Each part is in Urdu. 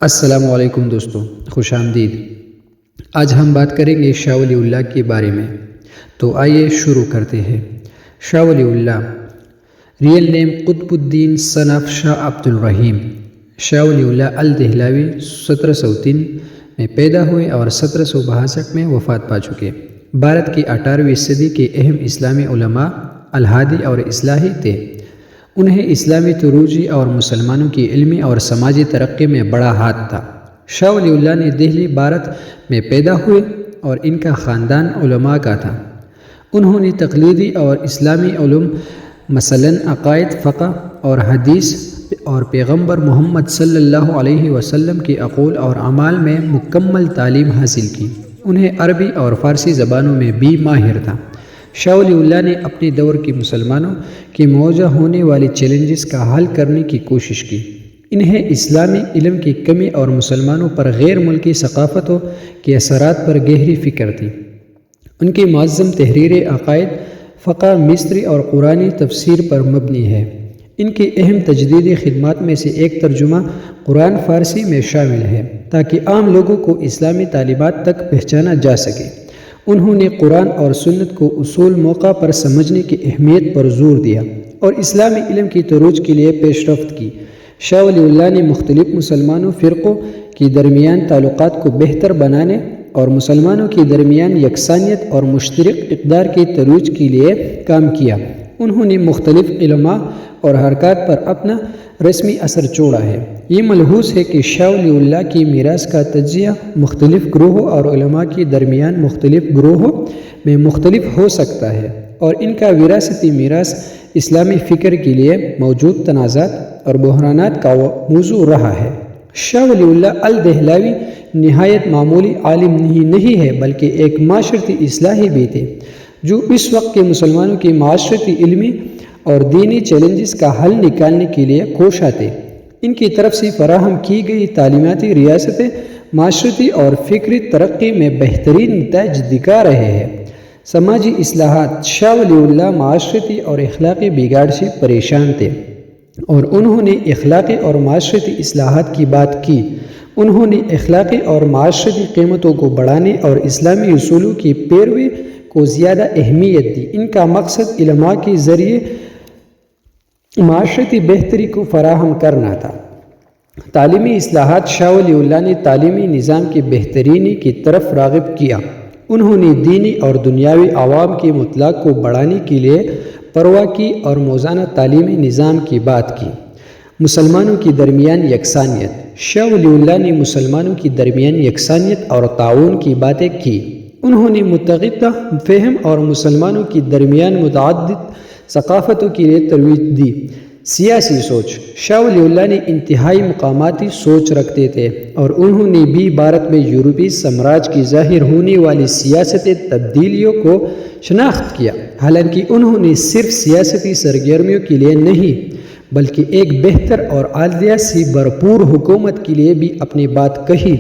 السلام علیکم دوستو، خوش آمدید۔ آج ہم بات کریں گے شاہ ولی اللہ کے بارے میں، تو آئیے شروع کرتے ہیں۔ شاہ ولی اللہ real name Qutub Uddin sun of شاہ عبد الرحیم۔ شاہ ولی اللہ الدہلوی 1703 میں پیدا ہوئے اور 1762 میں وفات پا چکے۔ بھارت کی 18ویں صدی کے اہم اسلامی علماء، الہادی اور اصلاحی تھے۔ انہیں اسلامی ترویج اور مسلمانوں کی علمی اور سماجی ترقی میں بڑا ہاتھ تھا۔ شاہ ولی اللہ نے دہلی، بھارت میں پیدا ہوئے اور ان کا خاندان علماء کا تھا۔ انہوں نے تقلیدی اور اسلامی علوم مثلاً عقائد، فقہ اور حدیث اور پیغمبر محمد صلی اللہ علیہ وسلم کے اقوال اور اعمال میں مکمل تعلیم حاصل کی۔ انہیں عربی اور فارسی زبانوں میں بھی ماہر تھا۔ شاہ ولی اللہ نے اپنے دور کے مسلمانوں کے مواجہ ہونے والے چیلنجز کا حل کرنے کی کوشش کی۔ انہیں اسلامی علم کی کمی اور مسلمانوں پر غیر ملکی ثقافتوں کے اثرات پر گہری فکر تھی۔ ان کی معظم تحریریں عقائد، فقہ، مصری اور قرآنی تفسیر پر مبنی ہے۔ ان کی اہم تجدیدی خدمات میں سے ایک ترجمہ قرآن فارسی میں شامل ہے تاکہ عام لوگوں کو اسلامی تعلیمات تک پہنچانا جا سکے۔ انہوں نے قرآن اور سنت کو اصول موقع پر سمجھنے کی اہمیت پر زور دیا اور اسلامی علم کی ترویج کے لیے پیش رفت کی۔ شاہ ولی اللہ نے مختلف مسلمانوں فرقوں کے درمیان تعلقات کو بہتر بنانے اور مسلمانوں کے درمیان یکسانیت اور مشترک اقدار کی ترویج کے لیے کام کیا۔ انہوں نے مختلف علماء اور حرکات پر اپنا رسمی اثر چھوڑا ہے۔ یہ ملحوظ ہے کہ شاہ ولی اللہ کی میراث کا تجزیہ مختلف گروہوں اور علماء کے درمیان مختلف گروہوں میں مختلف ہو سکتا ہے، اور ان کا وراثتی میراث اسلامی فکر کے لیے موجود تنازعات اور بحرانات کا موضوع رہا ہے۔ شاہ ولی اللہ الدہلوی نہایت معمولی عالم نہیں ہے بلکہ ایک معاشرتی اصلاحی بھی تھے جو اس وقت کے مسلمانوں کے معاشرتی، علمی اور دینی چیلنجز کا حل نکالنے کے لیے کوشاں تھے۔ ان کی طرف سے فراہم کی گئی تعلیماتی ریاستیں معاشرتی اور فکری ترقی میں بہترین نتائج دکھا رہے ہیں۔ سماجی اصلاحات: شاہ ولی اللہ معاشرتی اور اخلاقی بگاڑ سے پریشان تھے اور انہوں نے اخلاقی اور معاشرتی اصلاحات کی بات کی۔ انہوں نے اخلاقی اور معاشرتی قیمتوں کو بڑھانے اور اسلامی اصولوں کی پیروی کو زیادہ اہمیت دی۔ ان کا مقصد علماء کے ذریعے معاشرتی بہتری کو فراہم کرنا تھا۔ تعلیمی اصلاحات: شاہ ولی اللہ نے تعلیمی نظام کی بہترینی کی طرف راغب کیا۔ انہوں نے دینی اور دنیاوی عوام کے مطلق کو بڑھانے کے لیے پرواہ کی اور موزانہ تعلیمی نظام کی بات کی۔ مسلمانوں کے درمیان یکسانیت: شاہ ولی اللہ نے مسلمانوں کے درمیان یکسانیت اور تعاون کی باتیں کی۔ انہوں نے متحدہ فہم اور مسلمانوں کے درمیان متعدد ثقافتوں کے لیے ترویج دی۔ سیاسی سوچ: شاہ ولی اللہ نے انتہائی مقاماتی سوچ رکھتے تھے اور انہوں نے بھی بھارت میں یورپی سامراج کی ظاہر ہونے والی سیاسی تبدیلیوں کو شناخت کیا۔ حالانکہ انہوں نے صرف سیاسی سرگرمیوں کے لیے نہیں بلکہ ایک بہتر اور عادلیہ سے بھرپور حکومت کے لیے بھی اپنی بات کہی۔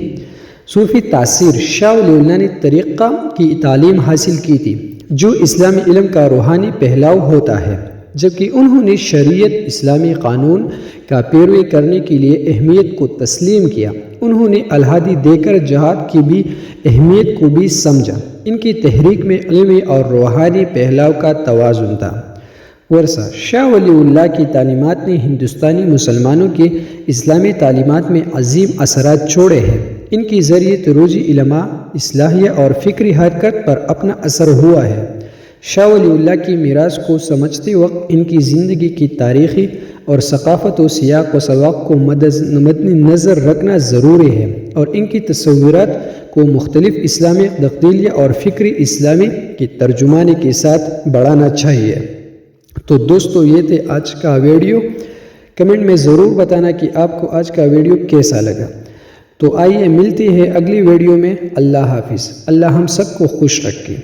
صوفی تاثیر: شاہ ولی اللہ نے طریقہ کی تعلیم حاصل کی تھی جو اسلامی علم کا روحانی پہلاؤ ہوتا ہے، جبکہ انہوں نے شریعت، اسلامی قانون کا پیروی کرنے کے لیے اہمیت کو تسلیم کیا۔ انہوں نے الہادی دے کر جہاد کی بھی اہمیت کو بھی سمجھا۔ ان کی تحریک میں علمی اور روحانی پہلاؤ کا توازن تھا۔ ورثہ: شاہ ولی اللہ کی تعلیمات نے ہندوستانی مسلمانوں کے اسلامی تعلیمات میں عظیم اثرات چھوڑے ہیں۔ ان کے ذریعے ترویج علماء، اصلاحیہ اور فکری حرکت پر اپنا اثر ہوا ہے۔ شاہ ولی اللہ کی میراث کو سمجھتے وقت ان کی زندگی کی تاریخی اور ثقافت و سیاق و سباق کو مد نظر رکھنا ضروری ہے اور ان کی تصورات کو مختلف اسلامی تبدیلیوں اور فکری اسلامی کی ترجمانی کے ساتھ بڑھانا چاہیے۔ تو دوستو، یہ تھے آج کا ویڈیو۔ کمنٹ میں ضرور بتانا کہ آپ کو آج کا ویڈیو کیسا لگا۔ تو آئیے ملتی ہے اگلی ویڈیو میں۔ اللہ حافظ۔ اللہ ہم سب کو خوش رکھے۔